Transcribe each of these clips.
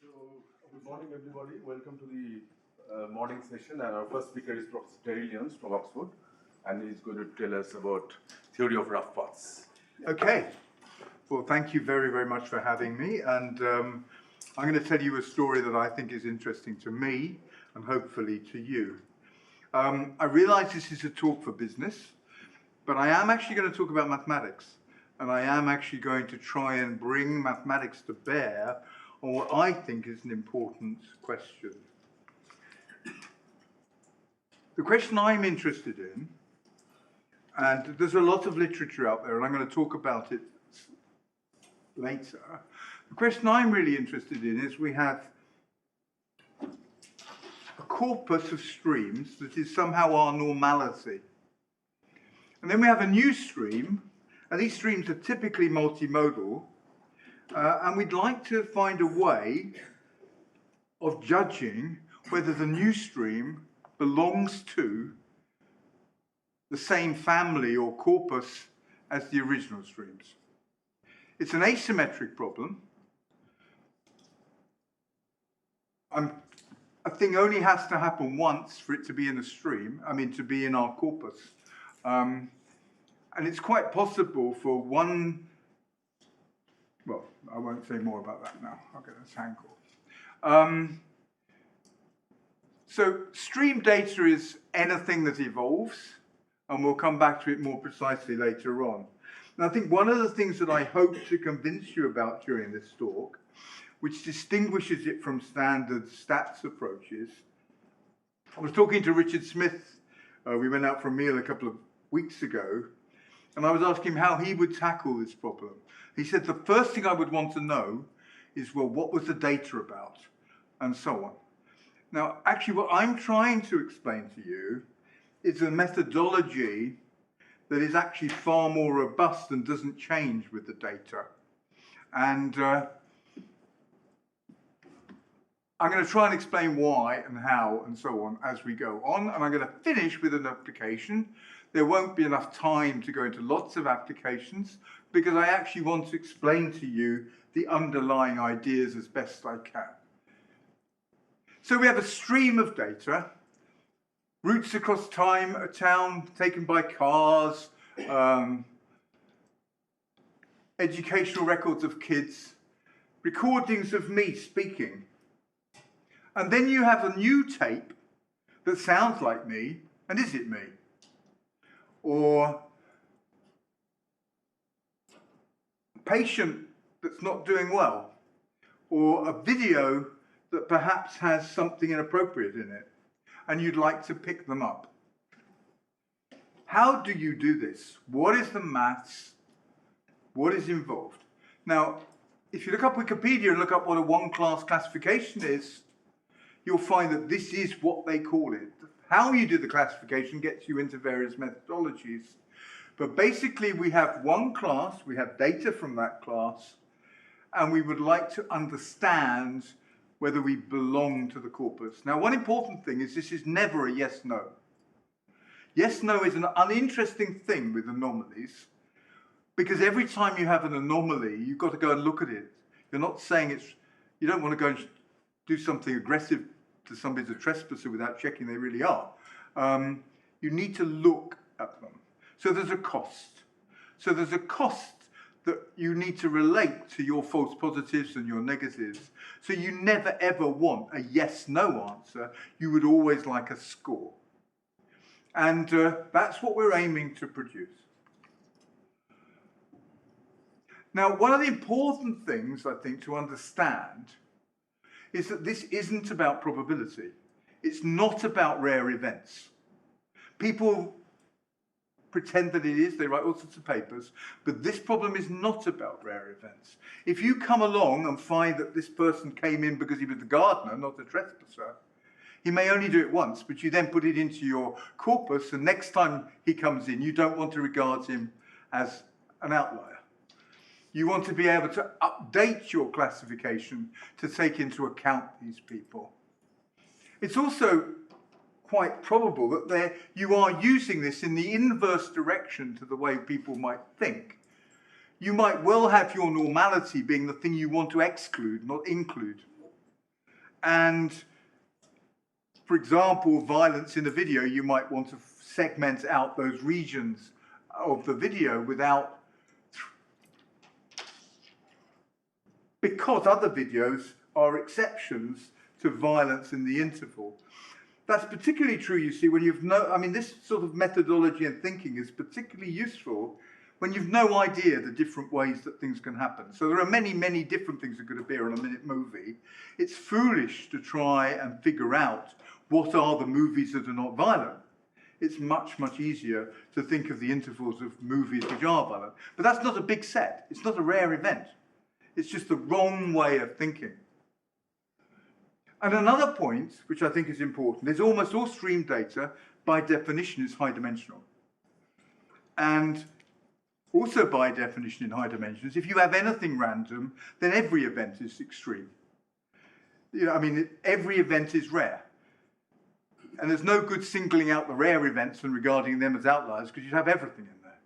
So good morning, everybody. Welcome to the morning session. And our first speaker is Prof. Lyons from Oxford, and he's going to tell us about theory of rough paths. Okay. Well, thank you very, very much for having me. And I'm going to tell you a story that I think is interesting to me and hopefully to you. I realize this is a talk for business, but I am actually going to talk about mathematics. And I am actually going to try and bring mathematics to bear on what I think is an important question. The question I'm interested in, and there's a lot of literature out there, and I'm going to talk about it later. The question I'm really interested in is we have a corpus of streams that is somehow our normality. And then we have a new stream, and these streams are typically multimodal, and we'd like to find a way of judging whether the new stream belongs to the same family or corpus as the original streams. It's an asymmetric problem. A thing only has to happen once for it to be in a stream, to be in our corpus. And it's quite possible for one, well, I won't say more about that now. I'll get a hand call. So stream data is anything that evolves, and we'll come back to it more precisely later on. And I think one of the things that I hope to convince you about during this talk, which distinguishes it from standard stats approaches, I was talking to Richard Smith, we went out for a meal a couple of weeks ago, and I was asking him how he would tackle this problem. He said, the first thing I would want to know is, well, what was the data about? And so on. Now, actually, what I'm trying to explain to you is a methodology that is actually far more robust and doesn't change with the data. And I'm going to try and explain why and how and so on as we go on. And I'm going to finish with an application. There won't be enough time to go into lots of applications because I actually want to explain to you the underlying ideas as best I can. So we have a stream of data, routes across time, a town taken by cars, educational records of kids, recordings of me speaking. And then you have a new tape that sounds like me, and is it me? Or a patient that's not doing well, or a video that perhaps has something inappropriate in it, and you'd like to pick them up. How do you do this? What is the maths? What is involved? Now, if you look up Wikipedia and look up what a one-class classification is, you'll find that this is what they call it. How you do the classification gets you into various methodologies. But basically, we have one class, we have data from that class, and we would like to understand whether we belong to the corpus. Now, one important thing is this is never a yes-no. Yes-no is an uninteresting thing with anomalies, because every time you have an anomaly, you've got to go and look at it. You're not saying you don't want to go and do something aggressive to somebody who's a trespasser without checking they really are. You need to look at them. So there's a cost. So there's a cost that you need to relate to your false positives and your negatives. So you never ever want a yes-no answer. You would always like a score. And that's what we're aiming to produce. Now, one of the important things, I think, to understand is that this isn't about probability. It's not about rare events. People pretend that it is, they write all sorts of papers, but this problem is not about rare events. If you come along and find that this person came in because he was the gardener, not the trespasser, he may only do it once, but you then put it into your corpus, and next time he comes in, you don't want to regard him as an outlier. You want to be able to update your classification to take into account these people. It's also quite probable that you are using this in the inverse direction to the way people might think. You might well have your normality being the thing you want to exclude, not include. And for example, violence in a video, you might want to segment out those regions of the video without, because other videos are exceptions to violence in the interval. That's particularly true, you see, when you've this sort of methodology and thinking is particularly useful when you've no idea the different ways that things can happen. So there are many, many different things that could appear on a minute movie. It's foolish to try and figure out what are the movies that are not violent. It's much, much easier to think of the intervals of movies which are violent. But that's not a big set. It's not a rare event. It's just the wrong way of thinking. And another point, which I think is important, is almost all stream data, by definition, is high dimensional. And also by definition in high dimensions, if you have anything random, then every event is extreme. Every event is rare. And there's no good singling out the rare events and regarding them as outliers, because you have everything in there.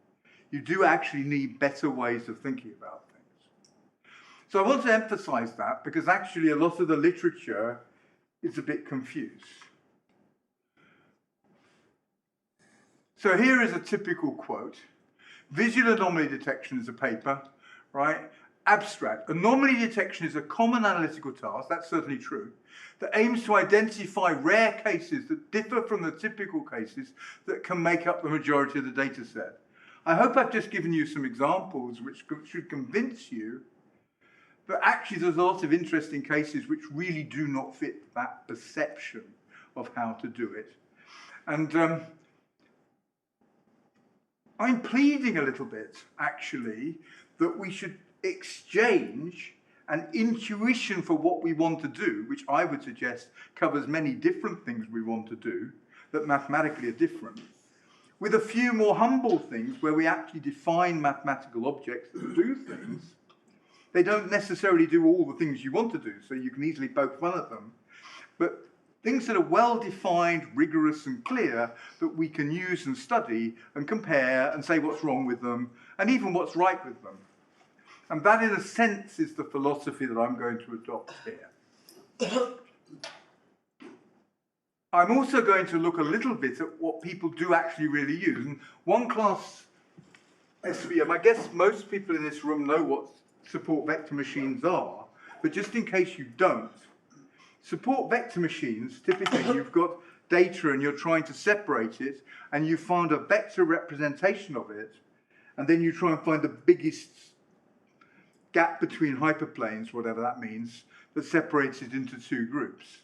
You do actually need better ways of thinking about things. So I want to emphasize that, because actually a lot of the literature is a bit confused. So here is a typical quote. Visual anomaly detection is a paper, right? Abstract. Anomaly detection is a common analytical task, that's certainly true, that aims to identify rare cases that differ from the typical cases that can make up the majority of the data set. I hope I've just given you some examples which should convince you that actually there's a lot of interesting cases which really do not fit that perception of how to do it. And I'm pleading a little bit, actually, that we should exchange an intuition for what we want to do, which I would suggest covers many different things we want to do that mathematically are different, with a few more humble things where we actually define mathematical objects that do things. They don't necessarily do all the things you want to do, so you can easily poke fun at them. But things that are well-defined, rigorous and clear that we can use and study and compare and say what's wrong with them and even what's right with them. And that, in a sense, is the philosophy that I'm going to adopt here. I'm also going to look a little bit at what people do actually really use. And one class SVM, I guess most people in this room know what support vector machines are, but just in case you don't, support vector machines, typically you've got data and you're trying to separate it, and you find a vector representation of it, and then you try and find the biggest gap between hyperplanes, whatever that means, that separates it into two groups.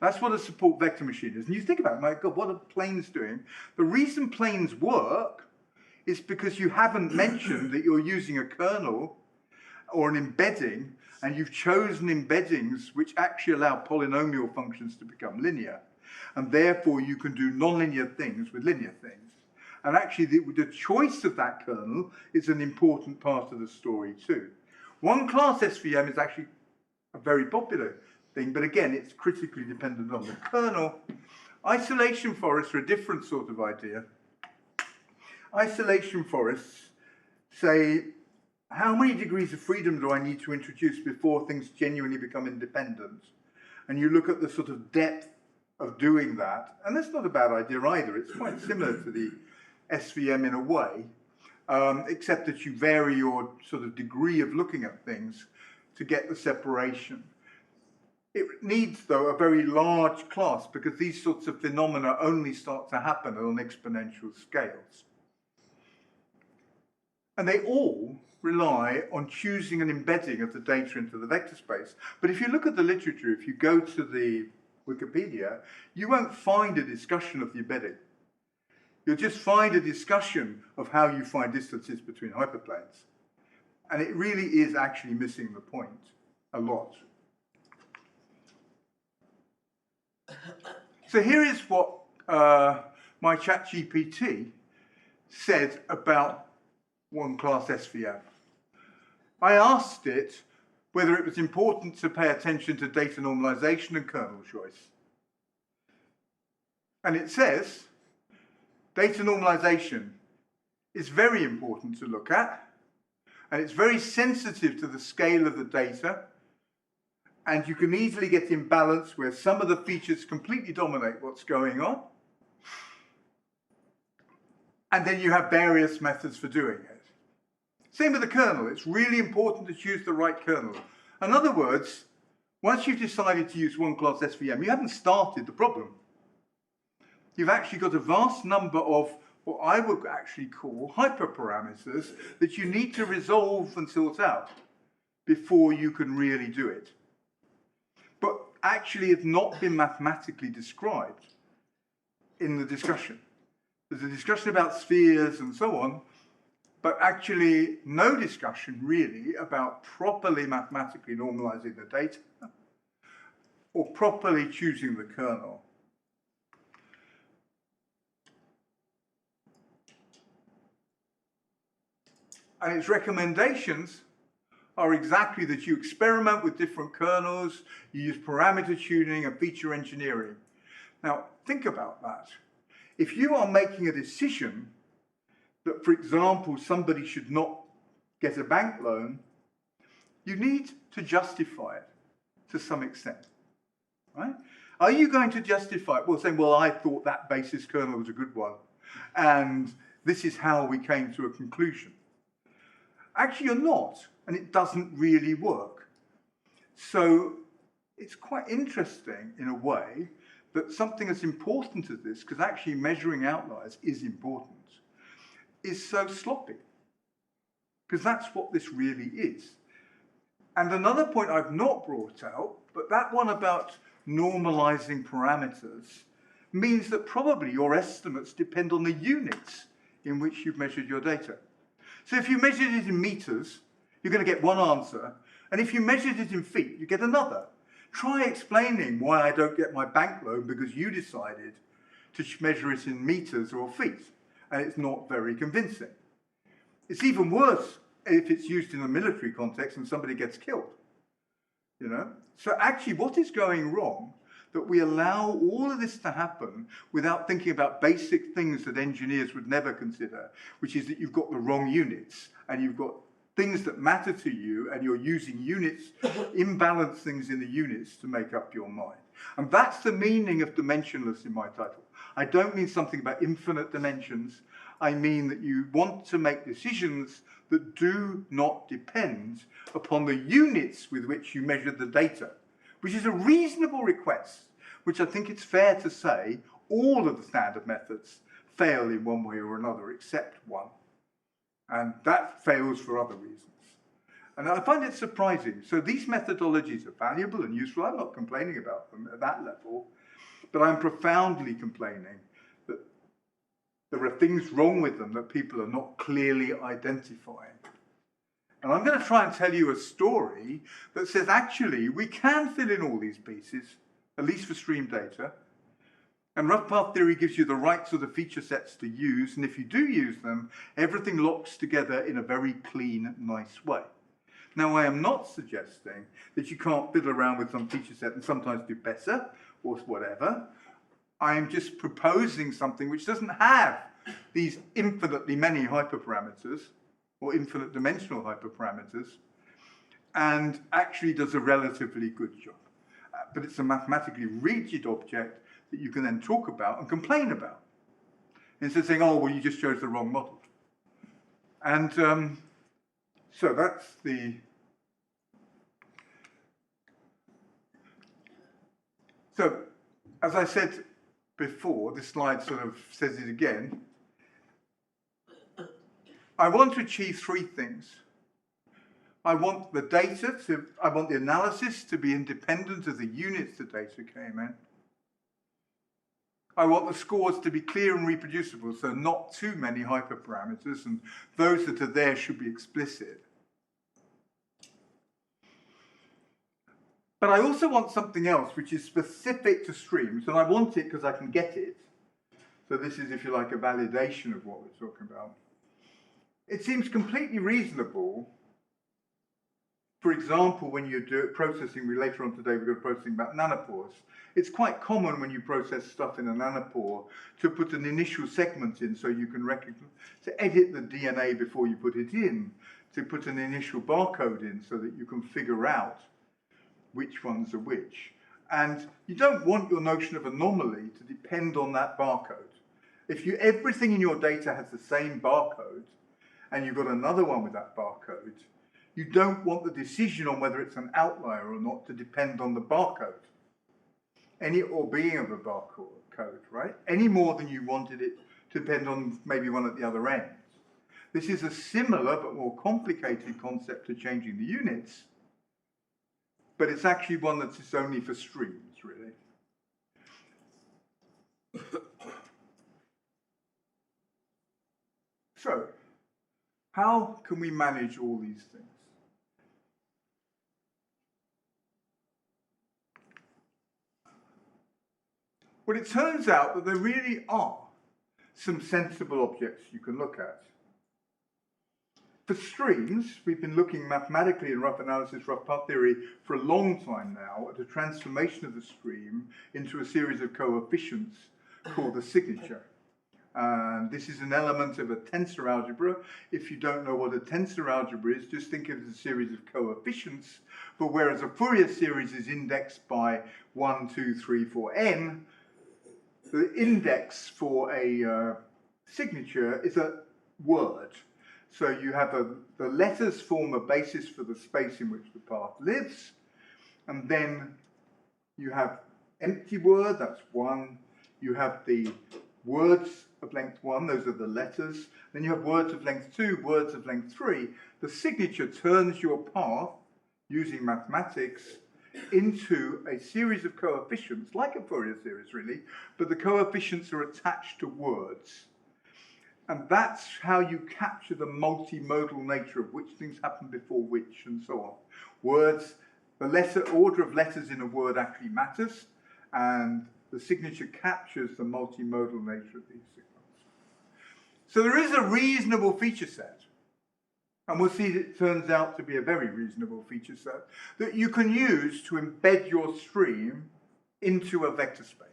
That's what a support vector machine is. And you think about it, my God, what are planes doing? The reason planes work is because you haven't mentioned that you're using a kernel or an embedding, and you've chosen embeddings which actually allow polynomial functions to become linear. And therefore you can do nonlinear things with linear things. And actually the choice of that kernel is an important part of the story too. One class SVM is actually a very popular thing, but again, it's critically dependent on the kernel. Isolation forests are a different sort of idea. Isolation forests say, how many degrees of freedom do I need to introduce before things genuinely become independent? And you look at the sort of depth of doing that, and that's not a bad idea either. It's quite similar to the SVM in a way, except that you vary your sort of degree of looking at things to get the separation. It needs, though, a very large class, because these sorts of phenomena only start to happen on exponential scales. And they all rely on choosing an embedding of the data into the vector space. But if you look at the literature, if you go to the Wikipedia, you won't find a discussion of the embedding. You'll just find a discussion of how you find distances between hyperplanes. And it really is actually missing the point a lot. So here is what my ChatGPT said about one class SVM. I asked it whether it was important to pay attention to data normalization and kernel choice. And it says, data normalization is very important to look at, and it's very sensitive to the scale of the data, And you can easily get imbalance where some of the features completely dominate what's going on. And then you have various methods for doing it. Same with the kernel. It's really important to choose the right kernel. In other words, once you've decided to use one class SVM, you haven't started the problem. You've actually got a vast number of what I would actually call hyperparameters that you need to resolve and sort out before you can really do it. But actually it's not been mathematically described in the discussion. There's a discussion about spheres and so on, but actually no discussion really about properly mathematically normalizing the data or properly choosing the kernel. And its recommendations are exactly that you experiment with different kernels, you use parameter tuning and feature engineering. Now, think about that. If you are making a decision that, for example, somebody should not get a bank loan, you need to justify it to some extent, right? Are you going to justify it? Well, saying, well, I thought that basis kernel was a good one, and this is how we came to a conclusion. Actually, you're not, and it doesn't really work. So it's quite interesting, in a way, that something as important as this, because actually measuring outliers is important, is so sloppy. Because that's what this really is. And another point I've not brought out, but that one about normalizing parameters, means that probably your estimates depend on the units in which you've measured your data. So if you measured it in meters, you're going to get one answer. And if you measured it in feet, you get another. Try explaining why I don't get my bank loan because you decided to measure it in meters or feet. And it's not very convincing. It's even worse if it's used in a military context and somebody gets killed. You know? So actually, what is going wrong that we allow all of this to happen without thinking about basic things that engineers would never consider, which is that you've got the wrong units and you've got things that matter to you and you're using units, imbalanced things in the units to make up your mind. And that's the meaning of dimensionless in my title. I don't mean something about infinite dimensions. I mean that you want to make decisions that do not depend upon the units with which you measure the data, which is a reasonable request, which I think it's fair to say all of the standard methods fail in one way or another, except one. And that fails for other reasons. And I find it surprising. So these methodologies are valuable and useful. I'm not complaining about them at that level, but I'm profoundly complaining that there are things wrong with them that people are not clearly identifying. And I'm going to try and tell you a story that says, actually, we can fill in all these pieces, at least for stream data. And rough path theory gives you the right sort of feature sets to use. And if you do use them, everything locks together in a very clean, nice way. Now, I am not suggesting that you can't fiddle around with some feature set and sometimes do better or whatever. I am just proposing something which doesn't have these infinitely many hyperparameters or infinite dimensional hyperparameters, and actually does a relatively good job. But it's a mathematically rigid object that you can then talk about and complain about, instead of saying, oh, well, you just chose the wrong model. And so that's the... So, as I said before, this slide sort of says it again. I want to achieve three things. I want the data to, I want the analysis to be independent of the units the data came in. I want the scores to be clear and reproducible, so not too many hyperparameters, and those that are there should be explicit. But I also want something else which is specific to streams, and I want it because I can get it. So this is, if you like, a validation of what we're talking about. It seems completely reasonable, for example, when you do processing, later on today we're going to be processing about nanopores. It's quite common when you process stuff in a nanopore to put an initial segment in so you can recognize, to edit the DNA before you put it in, to put an initial barcode in so that you can figure out which ones are which. And you don't want your notion of anomaly to depend on that barcode. If everything in your data has the same barcode, and you've got another one with that barcode, you don't want the decision on whether it's an outlier or not to depend on the barcode, or being of a barcode, right? Any more than you wanted it to depend on maybe one at the other end. This is a similar but more complicated concept to changing the units, but it's actually one that's just only for streams, really. So, how can we manage all these things? Well, it turns out that there really are some sensible objects you can look at. For streams, we've been looking mathematically in rough analysis, rough path theory for a long time now at a transformation of the stream into a series of coefficients called a signature. And this is an element of a tensor algebra. If you don't know what a tensor algebra is, just think of it as a series of coefficients. But whereas a Fourier series is indexed by 1, 2, 3, 4, n, the index for a signature is a word. So you have the letters form a basis for the space in which the path lives. And then you have empty word, that's 1. You have the words of length 1, those are the letters. Then you have words of length 2, words of length 3. The signature turns your path, using mathematics, into a series of coefficients, like a Fourier series really, but the coefficients are attached to words. And that's how you capture the multimodal nature of which things happen before which, and so on. Words, the order of letters in a word actually matters, and the signature captures the multimodal nature of these signals. So there is a reasonable feature set, and we'll see that it turns out to be a very reasonable feature set, that you can use to embed your stream into a vector space.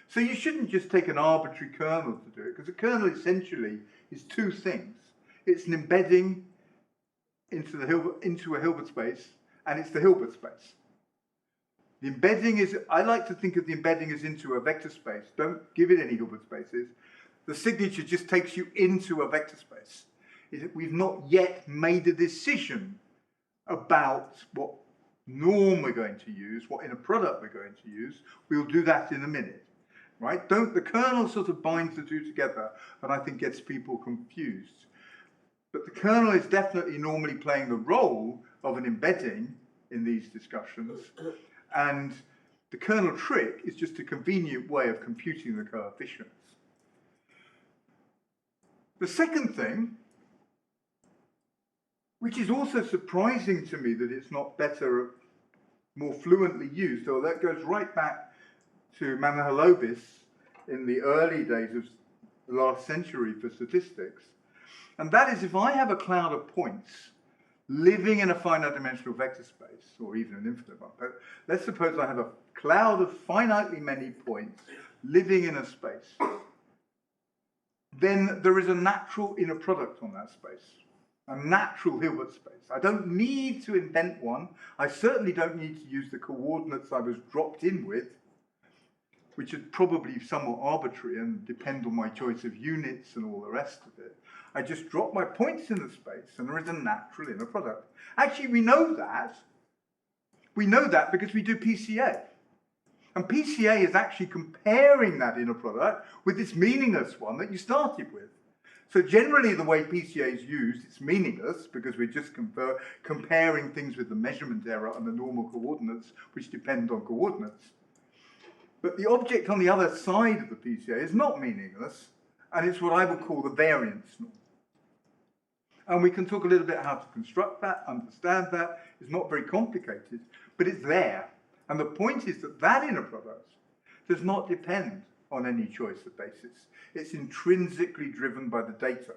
So you shouldn't just take an arbitrary kernel to do it, because a kernel essentially is two things. It's an embedding into a Hilbert space, and it's the Hilbert space. The embedding is, I like to think of the embedding as into a vector space. Don't give it any Hilbert spaces. The signature just takes you into a vector space. We've not yet made a decision about what norm we're going to use, what inner product we're going to use. We'll do that in a minute. Right? The kernel sort of binds the two together, and I think gets people confused. But the kernel is definitely normally playing the role of an embedding in these discussions, and the kernel trick is just a convenient way of computing the coefficients. The second thing, which is also surprising to me that it's not better, more fluently used, though that goes right back to Anomalous in the early days of the last century for statistics. And that is, if I have a cloud of points living in a finite dimensional vector space, or even an infinite one, but let's suppose I have a cloud of finitely many points living in a space, then there is a natural inner product on that space, a natural Hilbert space. I don't need to invent one. I certainly don't need to use the coordinates I was dropped in with, which are probably somewhat arbitrary and depend on my choice of units and all the rest of it. I just drop my points in the space and there is a natural inner product. Actually, we know that. We know that because we do PCA. And PCA is actually comparing that inner product with this meaningless one that you started with. So generally the way PCA is used, it's meaningless because we're just comparing things with the measurement error and the normal coordinates, which depend on coordinates. But the object on the other side of the PCA is not meaningless, and it's what I would call the variance norm. And we can talk a little bit how to construct that, understand that. It's not very complicated, but it's there. And the point is that that inner product does not depend on any choice of basis. It's intrinsically driven by the data.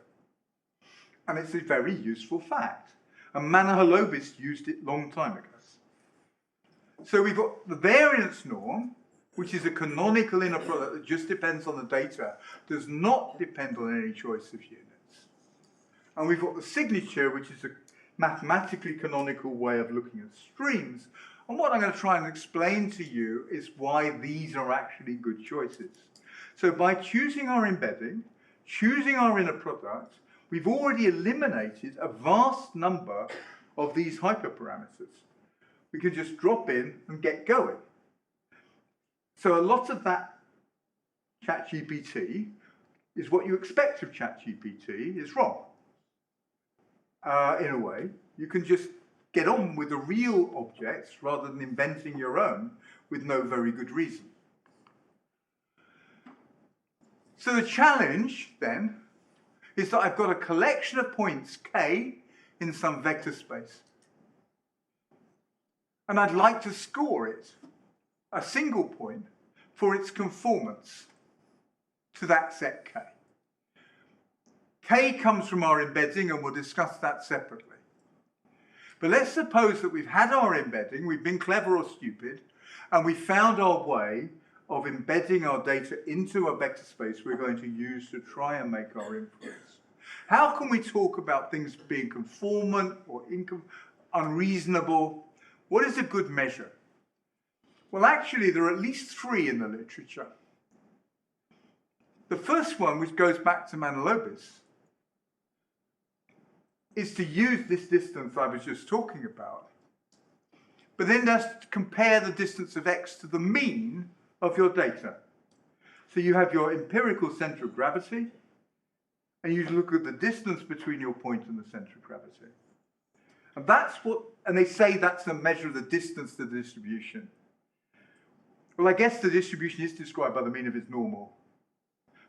And it's a very useful fact. And Anomalous used it a long time ago. So we've got the variance norm, which is a canonical inner product that just depends on the data, does not depend on any choice of units. And we've got the signature, which is a mathematically canonical way of looking at streams. And what I'm going to try and explain to you is why these are actually good choices. So by choosing our embedding, choosing our inner product, we've already eliminated a vast number of these hyperparameters. We can just drop in and get going. So a lot of that ChatGPT is what you expect of ChatGPT is wrong. In a way, you can just get on with the real objects rather than inventing your own with no very good reason. So the challenge then is that I've got a collection of points K in some vector space. And I'd like to score it, a single point, for its conformance to that set K. K comes from our embedding, and we'll discuss that separately. But let's suppose that we've had our embedding, we've been clever or stupid, and we found our way of embedding our data into a vector space we're going to use to try and make our inference. How can we talk about things being conformant or unreasonable? What is a good measure? Well, actually, there are at least three in the literature. The first one, which goes back to Anomalous, is to use this distance I was just talking about, but then just compare the distance of x to the mean of your data. So you have your empirical center of gravity, and you look at the distance between your point and the center of gravity. And that's what, and they say that's a measure of the distance to the distribution. Well, I guess the distribution is described by the mean of its normal.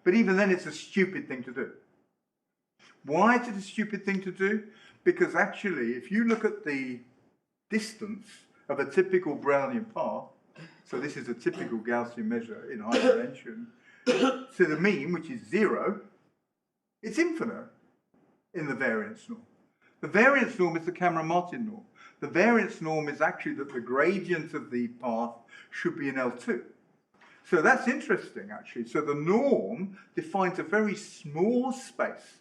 But even then, it's a stupid thing to do. Why is it a stupid thing to do? Because actually, if you look at the distance of a typical Brownian path, so this is a typical Gaussian measure in high dimension, to the mean, which is 0, it's infinite in the variance norm. The variance norm is the Cameron-Martin norm. The variance norm is actually that the gradient of the path should be in L2. So that's interesting, actually. So the norm defines a very small space,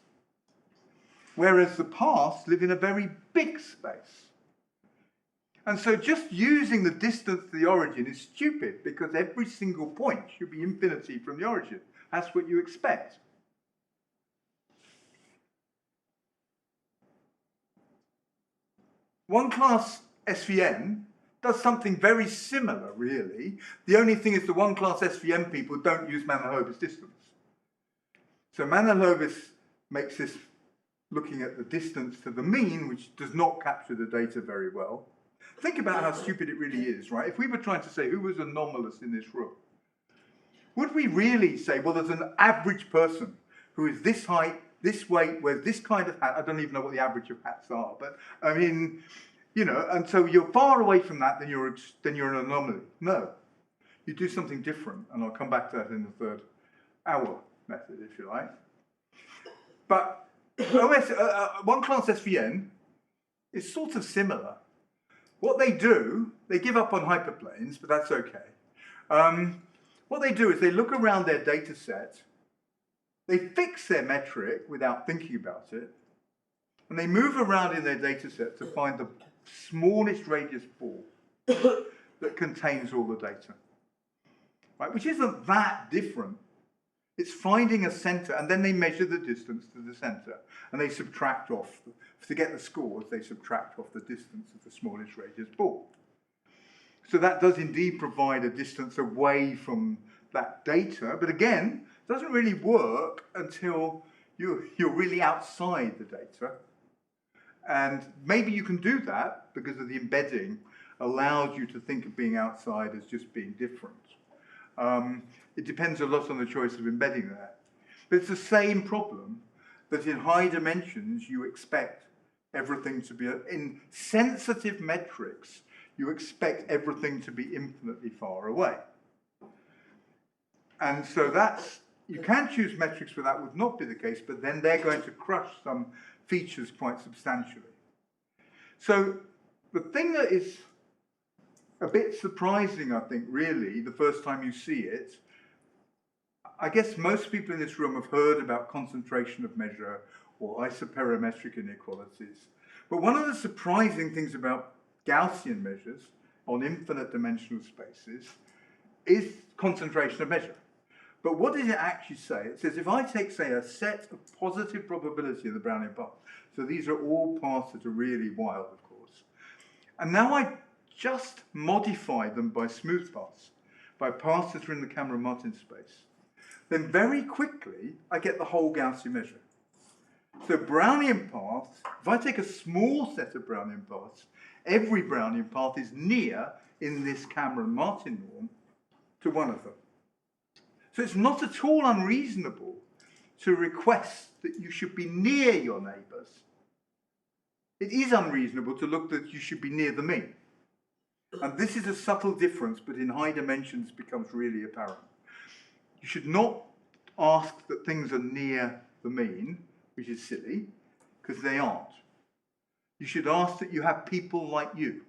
whereas the paths live in a very big space. And so just using the distance to the origin is stupid, because every single point should be infinity from the origin. That's what you expect. One class SVM does something very similar, really. The only thing is the one class SVM people don't use Anomalous distance. So Anomalous makes this looking at the distance to the mean, which does not capture the data very well. Think about how stupid it really is, right? If we were trying to say who was anomalous in this room, would we really say, well, there's an average person who is this height, this weight, wears this kind of hat? I don't even know what the average of hats are, but I mean, you know, and so you're far away from that, then you're an anomaly. No, you do something different, and I'll come back to that in the third hour method, if you like. But one class SVN is sort of similar. What they do, they give up on hyperplanes, but that's okay. What they do is they look around their data set, they fix their metric without thinking about it, and they move around in their data set to find the smallest radius ball that contains all the data, right? Which isn't that different. It's finding a center, and then they measure the distance to the center, and they subtract off, to get the scores, they subtract off the distance of the smallest radius ball. So that does indeed provide a distance away from that data, but again, it doesn't really work until you're really outside the data. And maybe you can do that because of the embedding allows you to think of being outside as just being different. It depends a lot on the choice of embedding that. But it's the same problem that in high dimensions you expect everything to be, in sensitive metrics, you expect everything to be infinitely far away. And so that's, you can choose metrics where that would not be the case, but then they're going to crush some features quite substantially. So the thing that is a bit surprising, I think, really, the first time you see it, I guess most people in this room have heard about concentration of measure or isoperimetric inequalities. But one of the surprising things about Gaussian measures on infinite dimensional spaces is concentration of measure. But what does it actually say? It says if I take, say, a set of positive probability in the Brownian path, so these are all paths that are really wild, of course, and now I just modify them by smooth paths, by paths that are in the Cameron-Martin space, then very quickly I get the whole Gaussian measure. So Brownian paths, if I take a small set of Brownian paths, every Brownian path is near in this Cameron-Martin norm to one of them. So it's not at all unreasonable to request that you should be near your neighbours. It is unreasonable to look that you should be near the mean. And this is a subtle difference, but in high dimensions becomes really apparent. You should not ask that things are near the mean, which is silly, because they aren't. You should ask that you have people like you.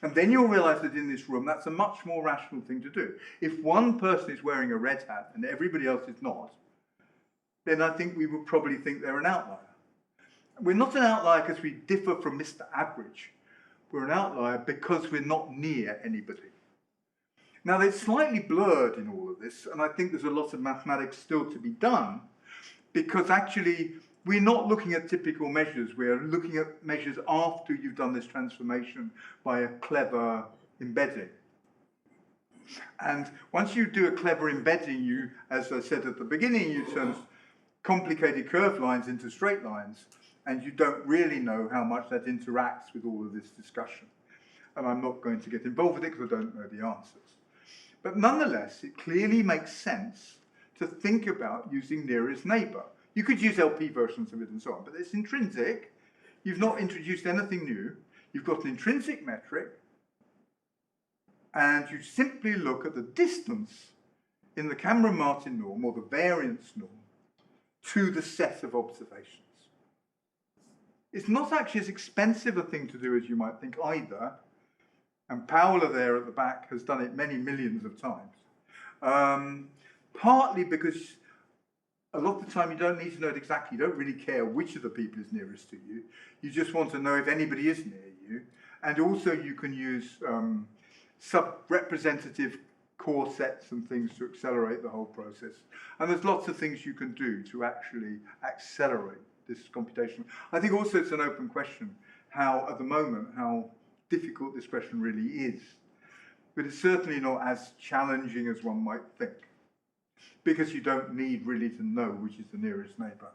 And then you'll realise that in this room, that's a much more rational thing to do. If one person is wearing a red hat and everybody else is not, then I think we would probably think they're an outlier. We're not an outlier because we differ from Mr. Average. We're an outlier because we're not near anybody. Now, they're slightly blurred in all of this, and I think there's a lot of mathematics still to be done, because actually we're not looking at typical measures. We're looking at measures after you've done this transformation by a clever embedding. And once you do a clever embedding, you, as I said at the beginning, you turn complicated curved lines into straight lines, and you don't really know how much that interacts with all of this discussion. And I'm not going to get involved with it because I don't know the answers. But nonetheless, it clearly makes sense to think about using nearest neighbour. You could use LP versions of it and so on, but it's intrinsic. You've not introduced anything new. You've got an intrinsic metric, and you simply look at the distance in the Cameron-Martin norm, or the variance norm, to the set of observations. It's not actually as expensive a thing to do as you might think either, and Paola there at the back has done it many millions of times. Partly because a lot of the time you don't need to know it exactly. You don't really care which of the people is nearest to you. You just want to know if anybody is near you. And also you can use sub-representative core sets and things to accelerate the whole process. And there's lots of things you can do to actually accelerate this computation. I think also it's an open question how, at the moment, how difficult this question really is. But it's certainly not as challenging as one might think, because you don't need really to know which is the nearest neighbour.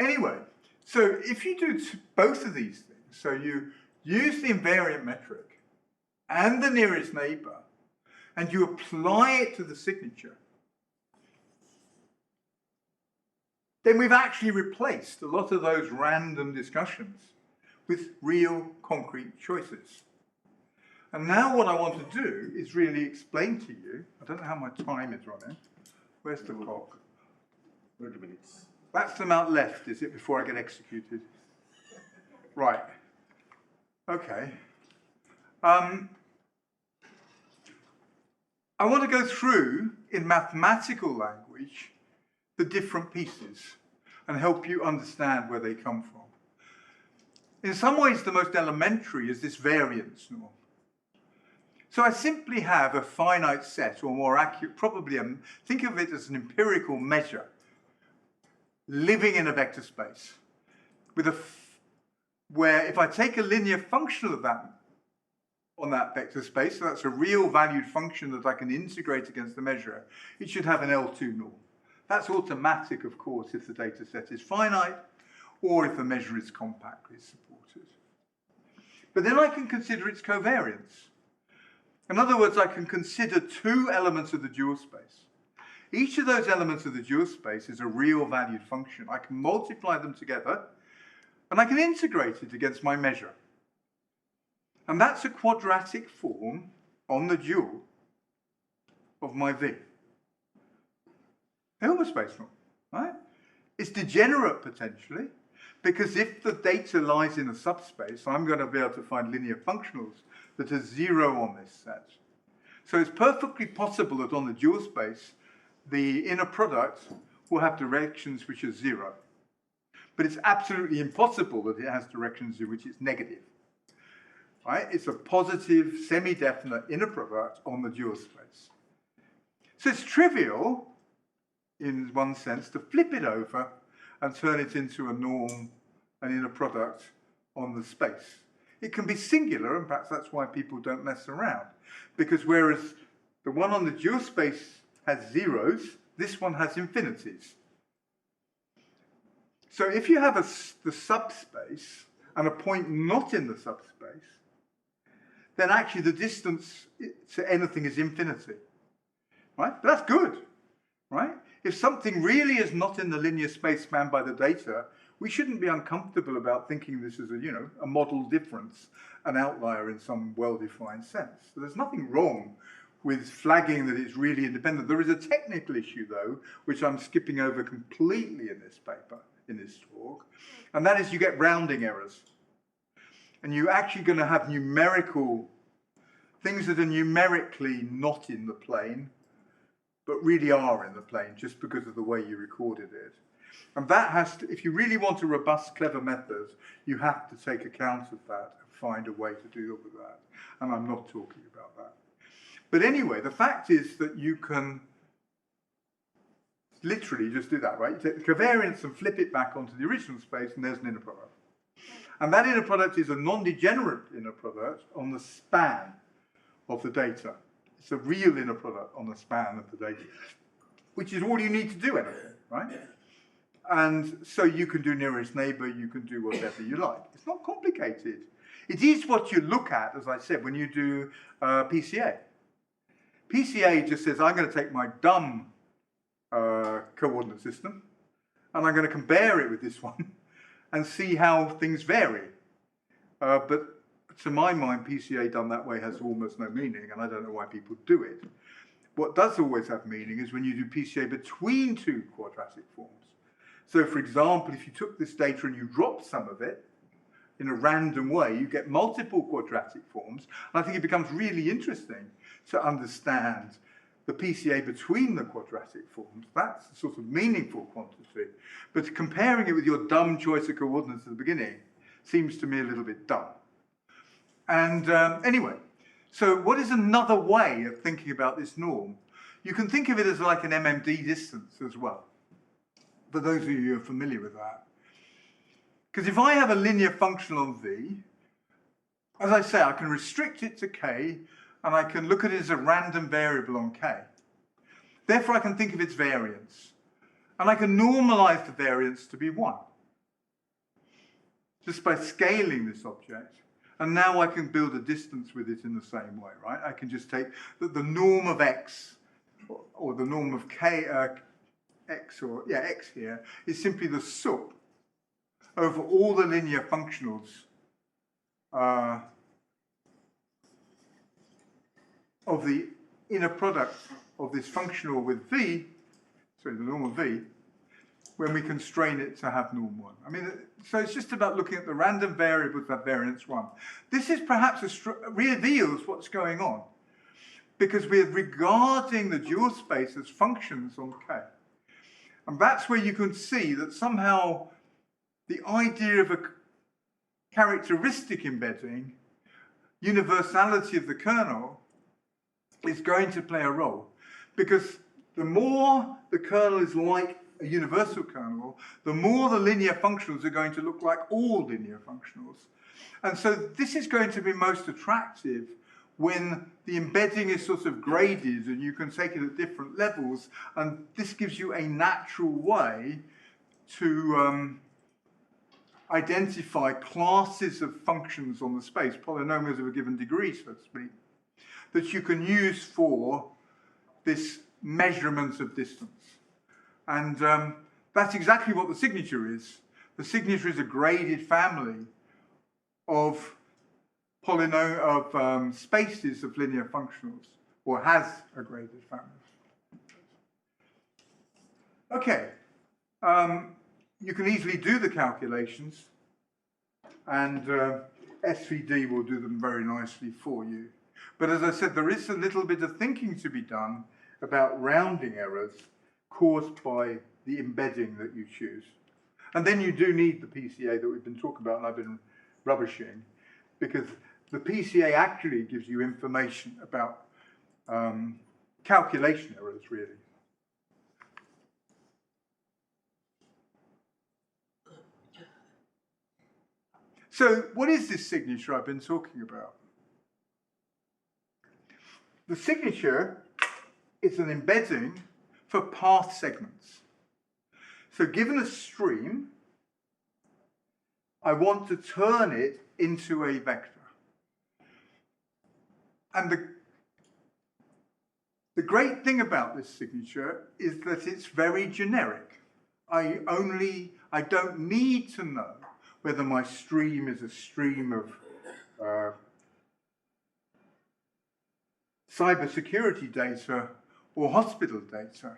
Anyway, so if you do both of these things, so you use the invariant metric and the nearest neighbour, and you apply it to the signature, then we've actually replaced a lot of those random discussions with real concrete choices. And now what I want to do is really explain to you, I don't know how my time is running. Where's the clock? 20 minutes. That's the amount left, is it, before I get executed? Right. Okay. I want to go through, in mathematical language, the different pieces and help you understand where they come from. In some ways, the most elementary is this variance norm. So I simply have a finite set, or more accurate, probably think of it as an empirical measure, living in a vector space, with where if I take a linear function of that on that vector space, so that's a real valued function that I can integrate against the measure, it should have an L2 norm. That's automatic, of course, if the data set is finite, or if the measure is compactly supported. But then I can consider its covariance. In other words, I can consider two elements of the dual space. Each of those elements of the dual space is a real valued function. I can multiply them together, and I can integrate it against my measure. And that's a quadratic form on the dual of my V. Hilbert space norm, right? It's degenerate potentially, because if the data lies in a subspace, I'm going to be able to find linear functionals that are zero on this set. So it's perfectly possible that on the dual space, the inner product will have directions which are zero. but it's absolutely impossible that it has directions in which it's negative. Right? It's a positive, semi-definite inner product on the dual space. So it's trivial, in one sense, to flip it over and turn it into a norm, an inner product on the space. It can be singular, and perhaps that's why people don't mess around. Because whereas the one on the dual space has zeros, this one has infinities. So if you have the subspace and a point not in the subspace, then actually the distance to anything is infinity. Right? But that's good. Right? If something really is not in the linear space spanned by the data, we shouldn't be uncomfortable about thinking this is a model difference, an outlier in some well-defined sense. So there's nothing wrong with flagging that it's really independent. There is a technical issue, though, which I'm skipping over completely in this paper, in this talk, and that is you get rounding errors. And you're actually going to have numerical things that are numerically not in the plane, but really are in the plane just because of the way you recorded it. And that has to, if you really want a robust, clever method, you have to take account of that and find a way to deal with that. And I'm not talking about that. But anyway, the fact is that you can literally just do that, right? You take the covariance and flip it back onto the original space, and there's an inner product. And that inner product is a non-degenerate inner product on the span of the data. It's a real inner product on the span of the data, which is all you need to do anyway, right? And so you can do nearest neighbor, you can do whatever you like. It's not complicated. It is what you look at, as I said, when you do PCA. PCA just says, I'm going to take my dumb coordinate system, and I'm going to compare it with this one, and see how things vary. But to my mind, PCA done that way has almost no meaning, and I don't know why people do it. What does always have meaning is when you do PCA between two quadratic forms. So, for example, if you took this data and you dropped some of it in a random way, you get multiple quadratic forms. And I think it becomes really interesting to understand the PCA between the quadratic forms. That's a sort of meaningful quantity. But comparing it with your dumb choice of coordinates at the beginning seems to me a little bit dumb. And anyway, so what is another way of thinking about this norm? You can think of it as like an MMD distance as well, for those of you who are familiar with that. Because if I have a linear function on V, as I say, I can restrict it to K, and I can look at it as a random variable on K. Therefore, I can think of its variance. And I can normalize the variance to be 1, just by scaling this object. And now I can build a distance with it in the same way, right? I can just take the norm of X, or the norm of K, X here, is simply the sup over all the linear functionals of the inner product of this functional with V, sorry, the norm of V, when we constrain it to have norm 1. I mean, so it's just about looking at the random variables that have variance 1. This is perhaps reveals what's going on, because we're regarding the dual space as functions on K. And that's where you can see that somehow the idea of a characteristic embedding, universality of the kernel, is going to play a role. Because the more the kernel is like a universal kernel, the more the linear functionals are going to look like all linear functionals. And so this is going to be most attractive when the embedding is sort of graded and you can take it at different levels, and this gives you a natural way to identify classes of functions on the space, polynomials of a given degree, so to speak, that you can use for this measurement of distance. And that's exactly what the signature is. The signature is a graded family of spaces of linear functionals, or has a graded family. Okay, you can easily do the calculations, and SVD will do them very nicely for you. But as I said, there is a little bit of thinking to be done about rounding errors caused by the embedding that you choose. And then you do need the PCA that we've been talking about and I've been rubbishing, because the PCA actually gives you information about calculation errors, really. So what is this signature I've been talking about? The signature is an embedding for path segments. So given a stream, I want to turn it into a vector. And the great thing about this signature is that it's very generic. I don't need to know whether my stream is a stream of cybersecurity data or hospital data.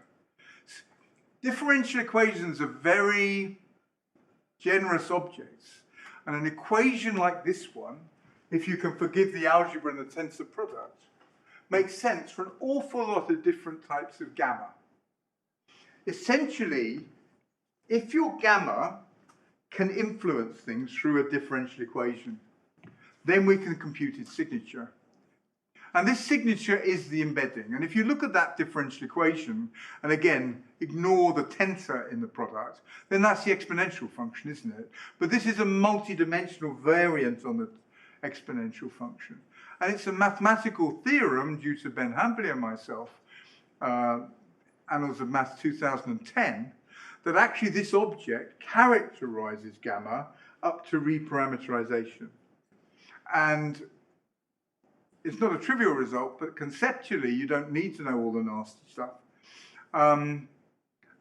Differential equations are very generous objects. And an equation like this one, if you can forgive the algebra and the tensor product, makes sense for an awful lot of different types of gamma. Essentially, if your gamma can influence things through a differential equation, then we can compute its signature. And this signature is the embedding. And if you look at that differential equation, and again, ignore the tensor in the product, then that's the exponential function, isn't it? But this is a multi-dimensional variant on the exponential function. And it's a mathematical theorem due to Ben Hambley and myself, Annals of Math 2010, that actually this object characterizes gamma up to reparameterization. And it's not a trivial result, but conceptually, you don't need to know all the nasty stuff. And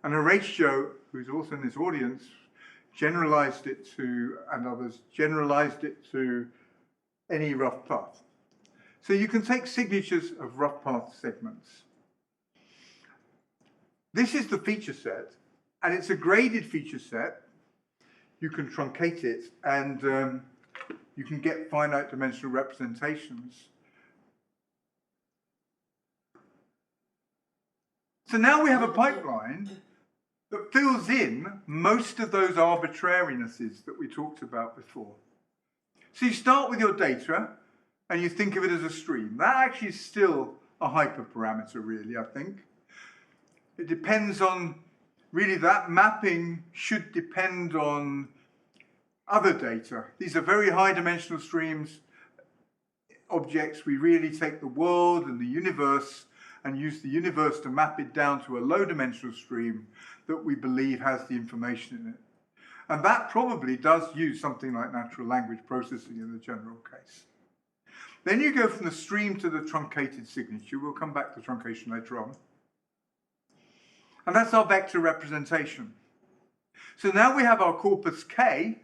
Horatio, who's also in this audience, generalized it to, and others, generalized it to any rough path. So you can take signatures of rough path segments. This is the feature set, and it's a graded feature set. You can truncate it, and you can get finite dimensional representations. So now we have a pipeline that fills in most of those arbitrarinesses that we talked about before. So you start with your data, and you think of it as a stream. That actually is still a hyperparameter, really, I think. It depends on, really, that mapping should depend on other data. These are very high-dimensional streams, objects. We really take the world and the universe and use the universe to map it down to a low-dimensional stream that we believe has the information in it. And that probably does use something like natural language processing in the general case. Then you go from the stream to the truncated signature. We'll come back to truncation later on. And that's our vector representation. So now we have our corpus K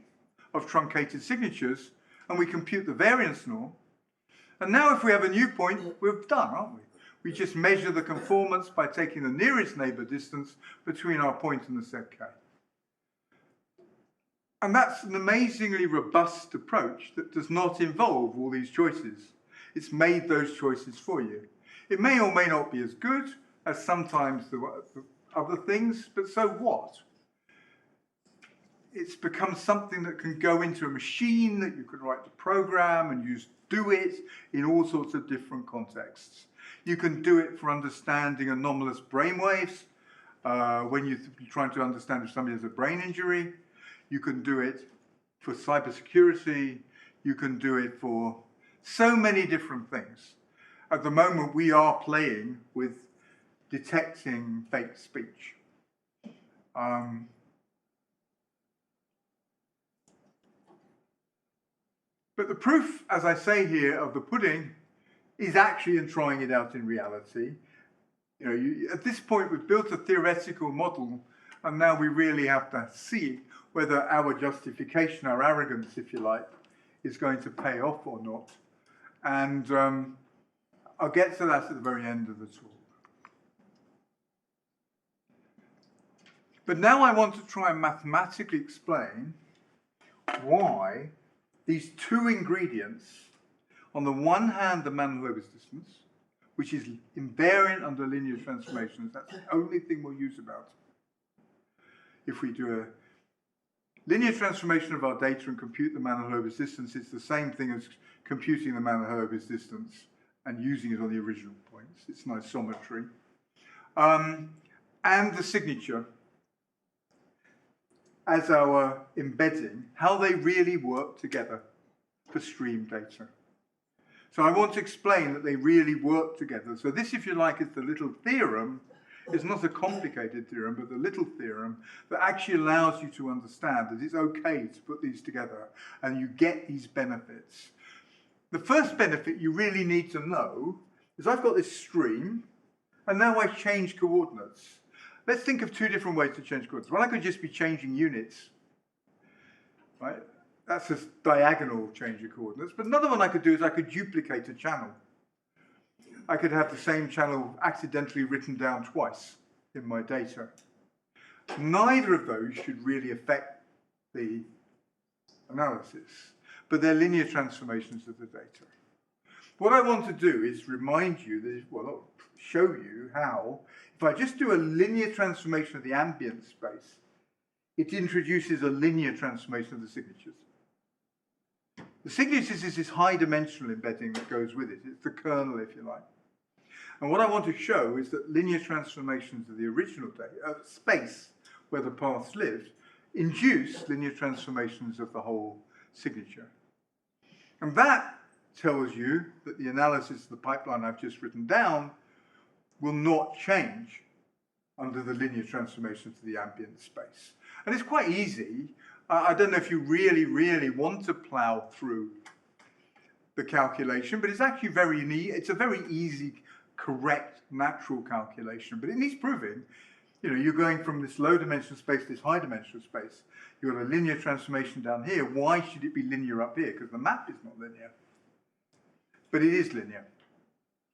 of truncated signatures, and we compute the variance norm. And now if we have a new point, we're done, aren't we? We just measure the conformance by taking the nearest neighbor distance between our point and the set K. And that's an amazingly robust approach that does not involve all these choices. It's made those choices for you. It may or may not be as good as sometimes the other things, but so what? It's become something that can go into a machine that you can write the program and do it in all sorts of different contexts. You can do it for understanding anomalous brainwaves when you're trying to understand if somebody has a brain injury. You can do it for cybersecurity. You can do it for so many different things. At the moment, we are playing with detecting fake speech. But the proof, as I say here, of the pudding is actually in trying it out in reality. You know, at this point, we've built a theoretical model, and now we really have to see whether our justification, our arrogance, if you like, is going to pay off or not. And I'll get to that at the very end of the talk. But now I want to try and mathematically explain why these two ingredients, on the one hand, the Mann-Lewis distance, which is invariant under linear transformations, that's the only thing we'll use about it. If we do linear transformation of our data and compute the Mandelbrot distance is the same thing as computing the Mandelbrot distance and using it on the original points. It's an isometry. And the signature as our embedding, how they really work together for stream data. So I want to explain that they really work together. So this, if you like, is the little theorem. It's not a complicated theorem, but the little theorem that actually allows you to understand that it's okay to put these together and you get these benefits. The first benefit you really need to know is I've got this stream, and now I change coordinates. Let's think of two different ways to change coordinates. One, I could just be changing units, right? That's a diagonal change of coordinates. But another one I could do is I could duplicate a channel. I could have the same channel accidentally written down twice in my data. Neither of those should really affect the analysis, but they're linear transformations of the data. What I want to do is remind you, that, well, show you how, if I just do a linear transformation of the ambient space, it introduces a linear transformation of the signatures. The signatures is this high dimensional embedding that goes with it. It's the kernel, if you like. And what I want to show is that linear transformations of the original data, space where the paths lived, induce linear transformations of the whole signature. And that tells you that the analysis of the pipeline I've just written down will not change under the linear transformations of the ambient space. And it's quite easy. I don't know if you really want to plow through the calculation, but it's actually it's a very easy, correct, natural calculation. But it needs proving. You know, you're going from this low dimensional space to this high dimensional space. You've got a linear transformation down here. Why should it be linear up here? Because the map is not linear. But it is linear.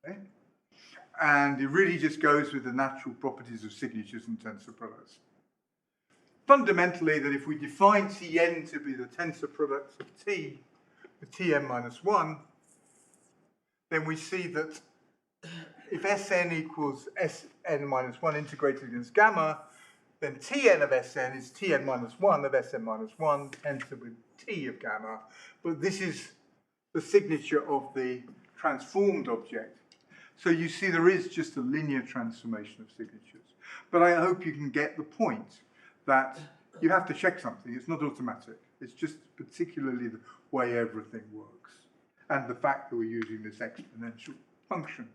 Okay? And it really just goes with the natural properties of signatures and tensor products. Fundamentally, that if we define Tn to be the tensor products of T with Tn minus 1, then we see that if Sn equals Sn minus 1 integrated against gamma, then Tn of Sn is Tn minus 1 of Sn minus 1 tensor with T of gamma. But this is the signature of the transformed object. So you see there is just a linear transformation of signatures. But I hope you can get the point that you have to check something. It's not automatic. It's just particularly the way everything works. And the fact that we're using this exponential function.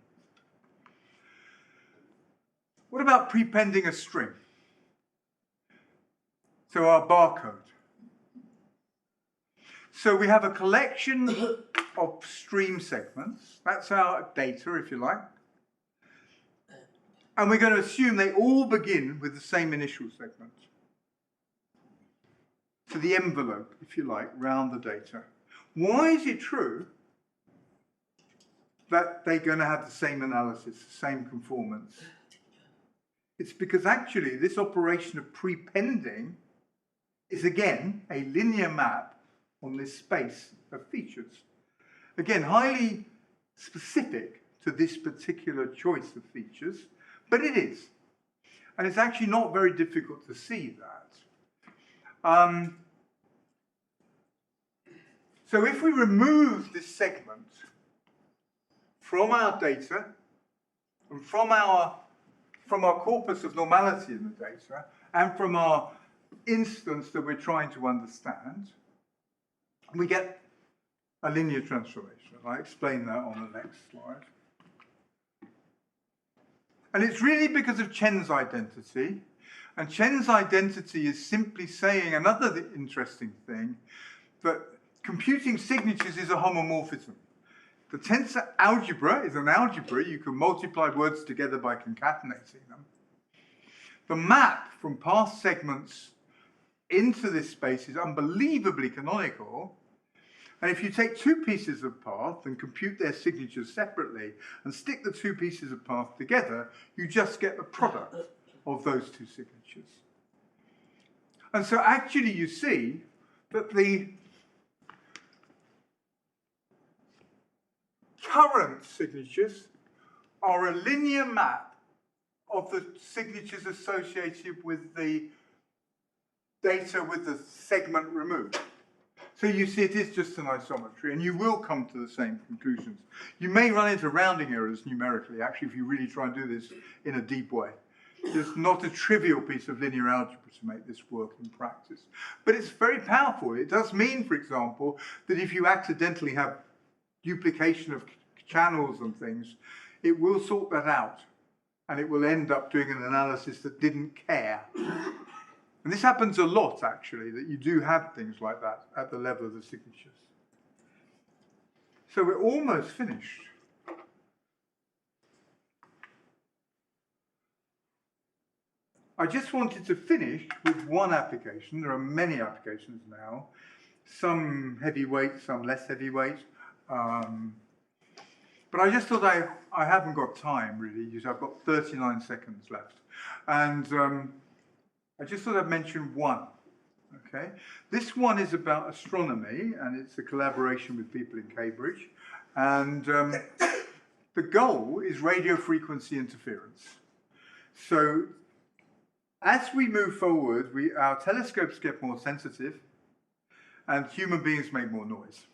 What about prepending a string? So our barcode. So we have a collection of stream segments. That's our data, if you like. And we're going to assume they all begin with the same initial segment. So the envelope, if you like, round the data. Why is it true that they're going to have the same analysis, the same conformance? It's because actually this operation of prepending is again a linear map on this space of features. Again, highly specific to this particular choice of features, but it is. And it's actually not very difficult to see that. So if we remove this segment from our data and from our corpus of normality in the data and from our instance that we're trying to understand, we get a linear transformation. I explain that on the next slide. And it's really because of Chen's identity. And Chen's identity is simply saying another interesting thing, that computing signatures is a homomorphism. The tensor algebra is an algebra. You can multiply words together by concatenating them. The map from path segments into this space is unbelievably canonical. And if you take two pieces of path and compute their signatures separately and stick the two pieces of path together, you just get the product of those two signatures. And so actually you see that the current signatures are a linear map of the signatures associated with the data with the segment removed. So you see it is just an isometry, and you will come to the same conclusions. You may run into rounding errors numerically, actually, if you really try and do this in a deep way. It's not a trivial piece of linear algebra to make this work in practice. But it's very powerful. It does mean, for example, that if you accidentally have duplication of channels and things, it will sort that out. And it will end up doing an analysis that didn't care. And this happens a lot, actually, that you do have things like that at the level of the signatures. So we're almost finished. I just wanted to finish with one application. There are many applications now, some heavyweight, some less heavyweight. But I just thought I haven't got time, really, because I've got 39 seconds left. And I just thought I'd mention one, okay? This one is about astronomy, and it's a collaboration with people in Cambridge. And the goal is radio frequency interference. So as we move forward, our telescopes get more sensitive, and human beings make more noise.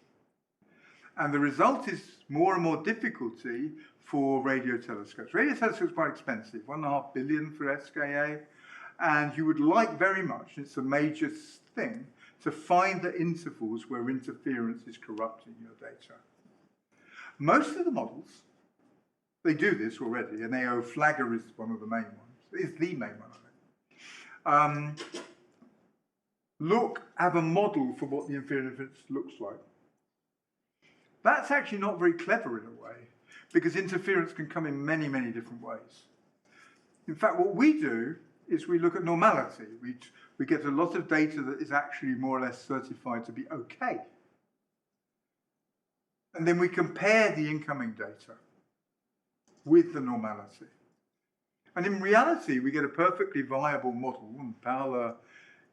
And the result is more and more difficulty for radio telescopes. Radio telescopes are quite expensive, $1.5 billion for SKA. And you would like very much, it's a major thing, to find the intervals where interference is corrupting your data. Most of the models, they do this already, and AO flagger is one of the main ones. It's the main one, I think. Have a model for what the interference looks like. That's actually not very clever in a way, because interference can come in many, many different ways. In fact, what we do is we look at normality. We get a lot of data that is actually more or less certified to be okay. And then we compare the incoming data with the normality. And in reality, we get a perfectly viable model, and Paula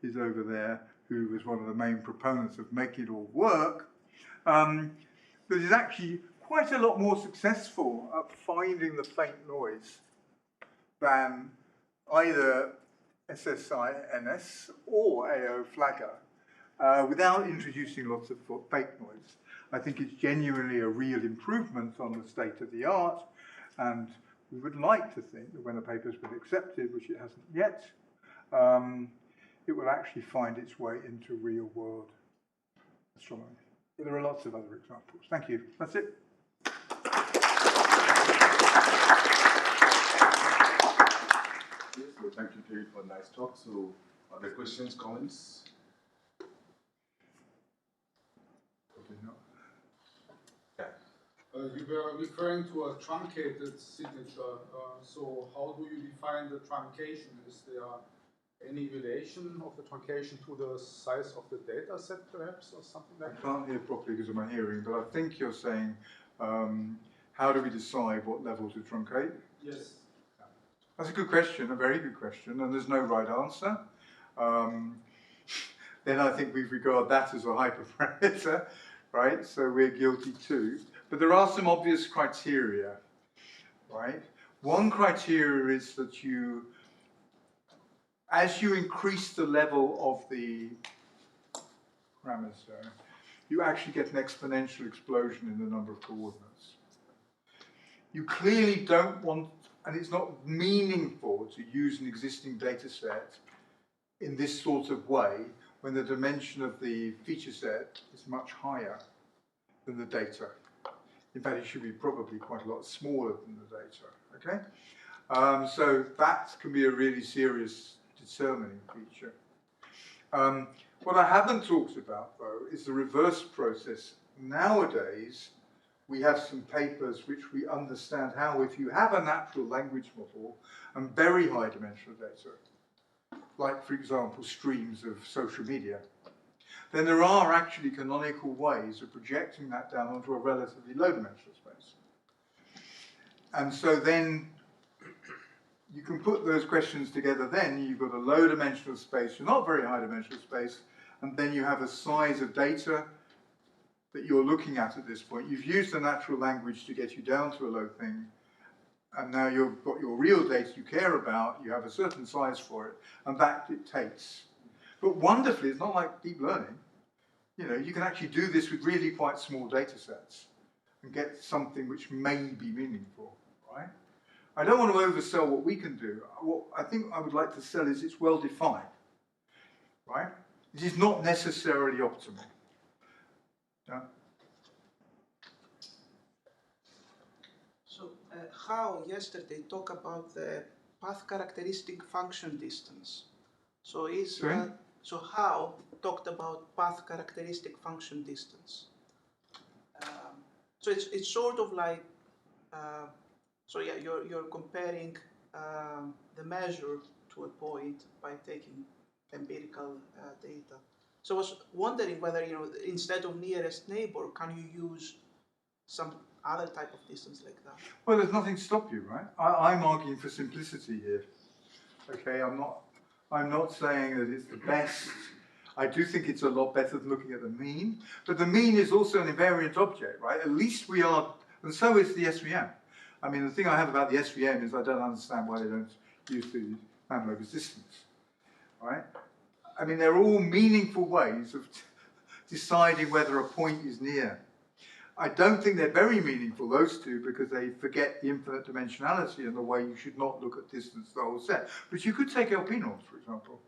is over there, who was one of the main proponents of making it all work, that is actually quite a lot more successful at finding the faint noise than either SSINS or AO flagger without introducing lots of fake noise. I think it's genuinely a real improvement on the state of the art, and we would like to think that when a paper's been accepted, which it hasn't yet, it will actually find its way into real world astronomy. But there are lots of other examples. Thank you. That's it. So thank you, Terry, for a nice talk. So are there questions, comments? Probably not. Yeah. You were referring to a truncated signature. So how do you define the truncation? Is there any relation of the truncation to the size of the data set, perhaps, or something like that? I can't hear properly because of my hearing, but I think you're saying, how do we decide what level to truncate? Yes. That's a good question, a very good question, and there's no right answer. Then I think we regard that as a hyperparameter, right? So we're guilty too. But there are some obvious criteria, right? One criteria is that as you increase the level of the parameter, you actually get an exponential explosion in the number of coordinates. You clearly don't want, and it's not meaningful to use an existing data set in this sort of way when the dimension of the feature set is much higher than the data. In fact, it should be probably quite a lot smaller than the data, okay? So that can be a really serious determining feature. What I haven't talked about, though, is the reverse process. Nowadays, we have some papers which we understand how, if you have a natural language model and very high dimensional data, like, for example, streams of social media, then there are actually canonical ways of projecting that down onto a relatively low dimensional space. And so then you can put those questions together then. You've got a low dimensional space, you're not very high dimensional space, and then you have a size of data that you're looking at this point. You've used the natural language to get you down to a low thing, and now you've got your real data you care about, you have a certain size for it, and that dictates. But wonderfully, it's not like deep learning. You know, you can actually do this with really quite small data sets and get something which may be meaningful, right? I don't want to oversell what we can do. What I think I would like to sell is it's well defined, right? It is not necessarily optimal. Yeah? So how yesterday talk about the path characteristic function distance. So so how talked about path characteristic function distance. So it's sort of like so yeah, you're comparing the measure to a point by taking empirical data. So I was wondering whether, you know, instead of nearest neighbor, can you use some other type of distance like that? Well, there's nothing to stop you, right? I'm arguing for simplicity here. Okay, I'm not saying that it's the best. I do think it's a lot better than looking at the mean, but the mean is also an invariant object, right? At least we are, and so is the SVM. I mean, the thing I have about the SVM is I don't understand why they don't use the Anomalous distance, right? I mean, they're all meaningful ways of deciding whether a point is near. I don't think they're very meaningful, those two, because they forget the infinite dimensionality and the way you should not look at distance the whole set. But you could take LP norms, for example.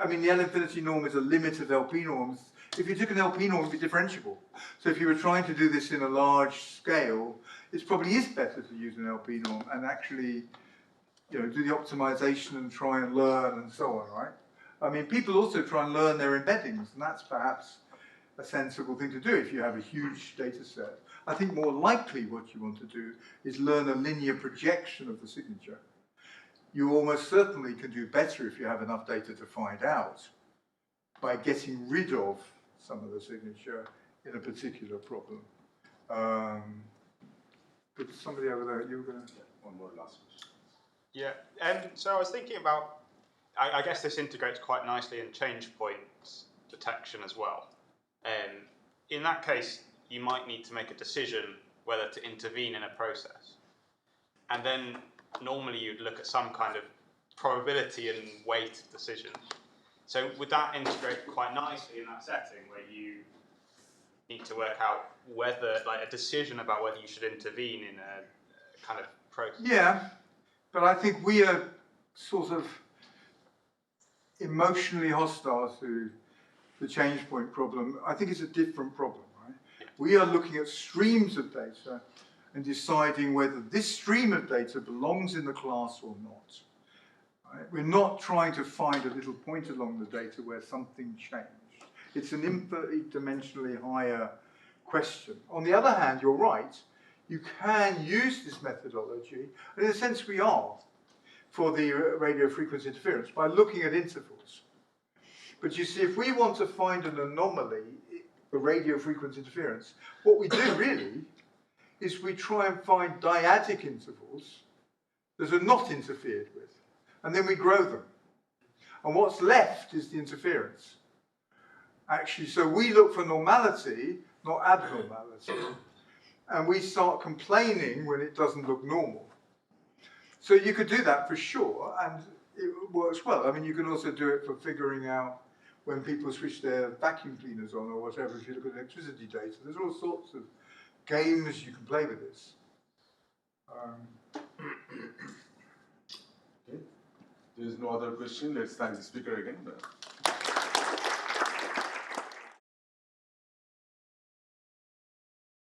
I mean, the L infinity norm is a limit of LP norms. If you took an LP norm, it would be differentiable. So if you were trying to do this in a large scale, it probably is better to use an LP norm and actually, you know, do the optimization and try and learn and so on, right? I mean, people also try and learn their embeddings, and that's perhaps a sensible thing to do if you have a huge data set. I think more likely what you want to do is learn a linear projection of the signature. You almost certainly can do better if you have enough data to find out by getting rid of some of the signature in a particular problem. But somebody over there, you were going to... One more last question. Yeah, so I was thinking about, I guess this integrates quite nicely in change points detection as well. In that case, you might need to make a decision whether to intervene in a process. And then normally you'd look at some kind of probability and weight decision. So would that integrate quite nicely in that setting where you need to work out whether, like a decision about whether you should intervene in a kind of process? Yeah, but I think we are sort of emotionally hostile to the change point problem. I think it's a different problem, right? We are looking at streams of data and deciding whether this stream of data belongs in the class or not. Right? We're not trying to find a little point along the data where something changed. It's an infinitely dimensionally higher question. On the other hand, you're right, you can use this methodology, and in a sense we are, for the radio frequency interference by looking at intervals. But you see, if we want to find an anomaly, the radio frequency interference, what we do really is we try and find dyadic intervals that are not interfered with, and then we grow them. And what's left is the interference. Actually, so we look for normality, not abnormality. And we start complaining when it doesn't look normal. So you could do that for sure, and it works well. I mean, you can also do it for figuring out when people switch their vacuum cleaners on or whatever. If you look at electricity data, there's all sorts of games you can play with this. Okay. There is no other question. Let's thank the speaker again.